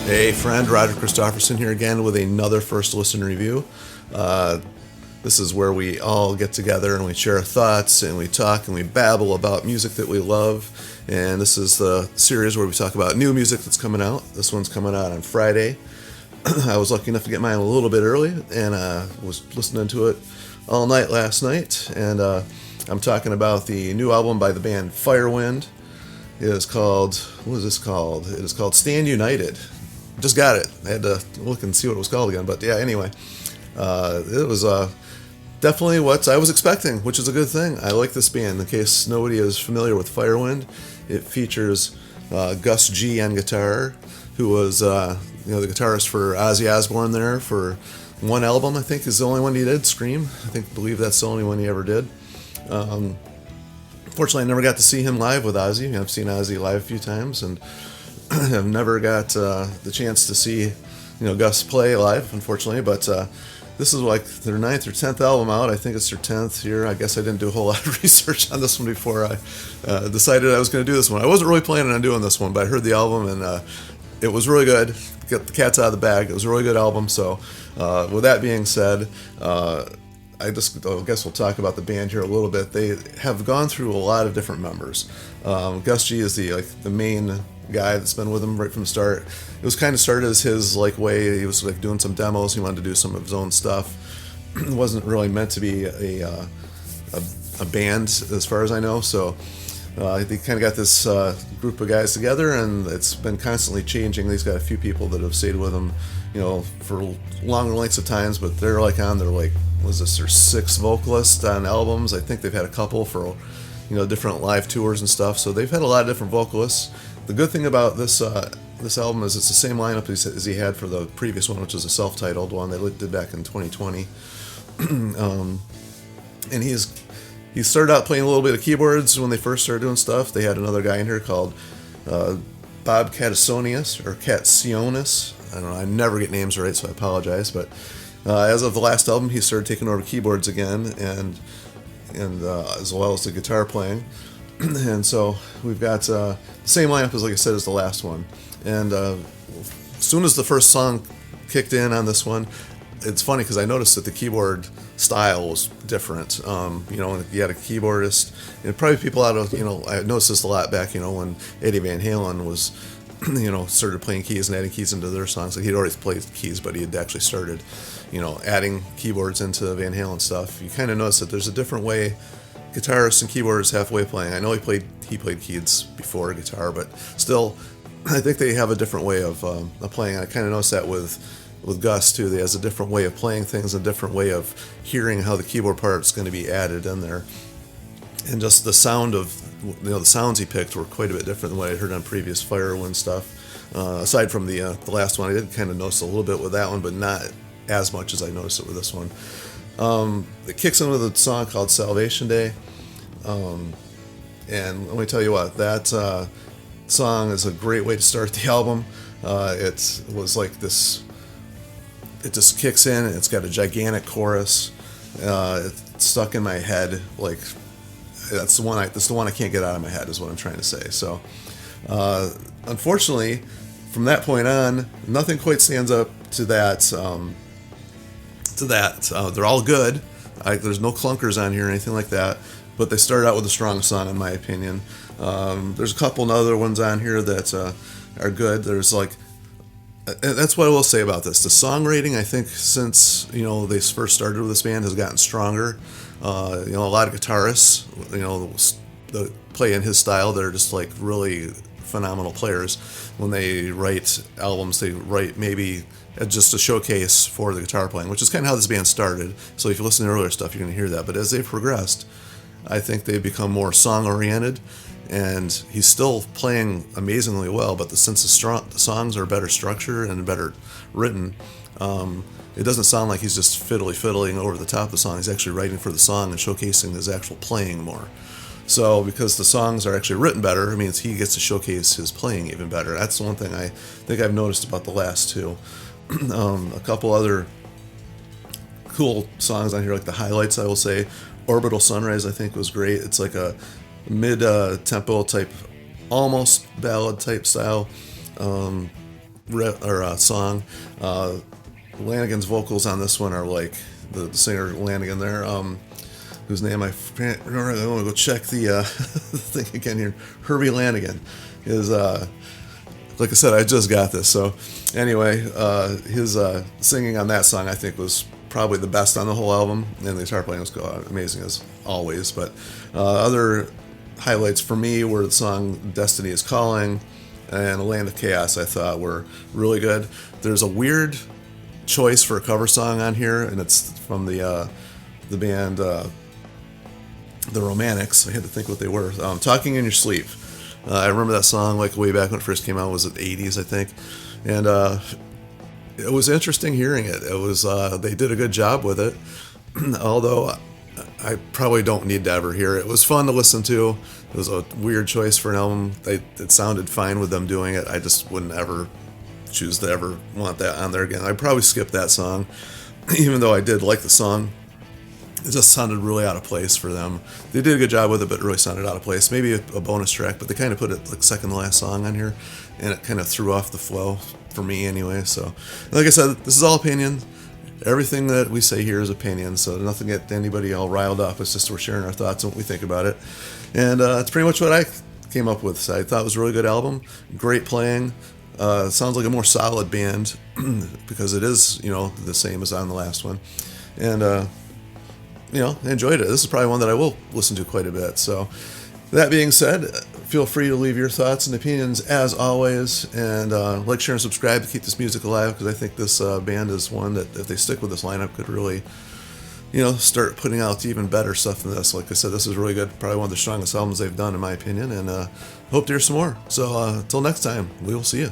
Hey friend, Roger Christofferson here again with another First Listen review. This is where we all get together and we share our thoughts and we talk and we babble about music that we love. And this is the series where we talk about new music that's coming out. This one's coming out on Friday. I was lucky enough to get mine a little bit early and was listening to it all night last night. And I'm talking about the new album by the band Firewind. It is called, what is this called? It is called Stand United. Just got it. I had to look and see what it was called again. But yeah, anyway, it was definitely what I was expecting, which is a good thing. I like this band. In case nobody is familiar with Firewind, it features Gus G on guitar, who was the guitarist for Ozzy Osbourne there for one album, I think is the only one he did, Scream. I believe that's the only one he ever did. Fortunately, I never got to see him live with Ozzy. I've seen Ozzy live a few times, and I've never got the chance to see Gus play live, unfortunately. But this is like their 9th or 10th album out. I think it's their 10th here. I guess I didn't do a whole lot of research on this one before I decided I was going to do this one. I wasn't really planning on doing this one, but I heard the album and it was really good. Get the cats out of the bag. It was a really good album. So with that being said, I guess we'll talk about the band here a little bit. They have gone through a lot of different members. Gus G is the main guy that's been with him right from the start. It was kind of started as his way. He was doing some demos. He wanted to do some of his own stuff. It wasn't really meant to be a band as far as I know. So they kind of got this group of guys together, and it's been constantly changing. He's got a few people that have stayed with him, for longer lengths of times, but they're on their was this their 6th vocalist on albums. I think they've had a couple for different live tours and stuff. So they've had a lot of different vocalists. The good thing about this album is it's the same lineup as he had for the previous one, which is a self-titled one they did back in 2020. And he started out playing a little bit of keyboards when they first started doing stuff. They had another guy in here called Bob Catasonius or Catsionis. I don't know. I never get names right, so I apologize. But as of the last album, he started taking over keyboards again, and as well as the guitar playing. And so we've got the same lineup as, like I said, as the last one. And as soon as the first song kicked in on this one, it's funny because I noticed that the keyboard style was different. You had a keyboardist, and probably people out of, I noticed this a lot back, when Eddie Van Halen was, started playing keys and adding keys into their songs. He'd already played keys, but he had actually started, adding keyboards into Van Halen stuff. You kind of notice that there's a different way guitarists and keyboardists have a way of playing. I know he played keys before guitar, but still, I think they have a different way of playing. I kind of noticed that with Gus too. He has a different way of playing things, a different way of hearing how the keyboard part's going to be added in there, and just the sound of the sounds he picked were quite a bit different than what I heard on previous Firewind stuff. Aside from the last one, I did kind of notice a little bit with that one, but not as much as I noticed it with this one. It kicks in with a song called Salvation Day. And let me tell you what, that song is a great way to start the album. It was like this, it just kicks in, and it's got a gigantic chorus. It's stuck in my head. That's the one I can't get out of my head, is what I'm trying to say. So, unfortunately, from that point on, nothing quite stands up to that. They're all good. There's no clunkers on here or anything like that, but they started out with a strong song, in my opinion. There's a couple other ones on here that are good. There's that's what I will say about this. The songwriting, I think, since they first started with this band, has gotten stronger. A lot of guitarists, that play in his style, they're just really phenomenal players. When they write albums, they write maybe just a showcase for the guitar playing, which is kind of how this band started. So if you listen to earlier stuff, you're going to hear that. But as they've progressed, I think they've become more song-oriented, and he's still playing amazingly well, but since the songs are better structured and better written, it doesn't sound like he's just fiddling over the top of the song. He's actually writing for the song and showcasing his actual playing more. So because the songs are actually written better, it means he gets to showcase his playing even better. That's the one thing I think I've noticed about the last two. A couple other cool songs on here, like the highlights, I will say. Orbital Sunrise, I think, was great. It's like a mid-tempo type, almost ballad type style. song. Lanigan's vocals on this one are like the singer Lanigan there, whose name I can't remember. I want to go check the thing again here. Herbie Lanigan is, like I said, I just got this. So anyway, his singing on that song I think was probably the best on the whole album, and the guitar playing was amazing as always. But other highlights for me were the song Destiny is Calling and Land of Chaos. I thought were really good. There's a weird choice for a cover song on here, and it's from the band The Romantics. I had to think what they were. Talking in Your Sleep. I remember that song like way back when it first came out. Was it 80s, I think? And it was interesting hearing it. It was they did a good job with it, although I probably don't need to ever hear it. It was fun to listen to. It was a weird choice for an album. It sounded fine with them doing it. I just wouldn't ever choose to ever want that on there again. I'd probably skip that song, even though I did like the song. It just sounded really out of place for them. They did a good job with it, but it really sounded out of place. Maybe a bonus track, but they kind of put it like second to last song on here, and it kind of threw off the flow for me anyway. So, like I said, this is all opinion. Everything that we say here is opinion, so nothing to get anybody all riled up. It's just we're sharing our thoughts and what we think about it. And it's pretty much what I came up with. So I thought it was a really good album, great playing. It sounds like a more solid band because it is, the same as on the last one. And, I enjoyed it. This is probably one that I will listen to quite a bit. So that being said, feel free to leave your thoughts and opinions as always. And like, share, and subscribe to keep this music alive, because I think this band is one that, if they stick with this lineup, could really, start putting out even better stuff than this. Like I said, this is really good. Probably one of the strongest albums they've done, in my opinion. And hope to hear some more. So until next time, we will see you.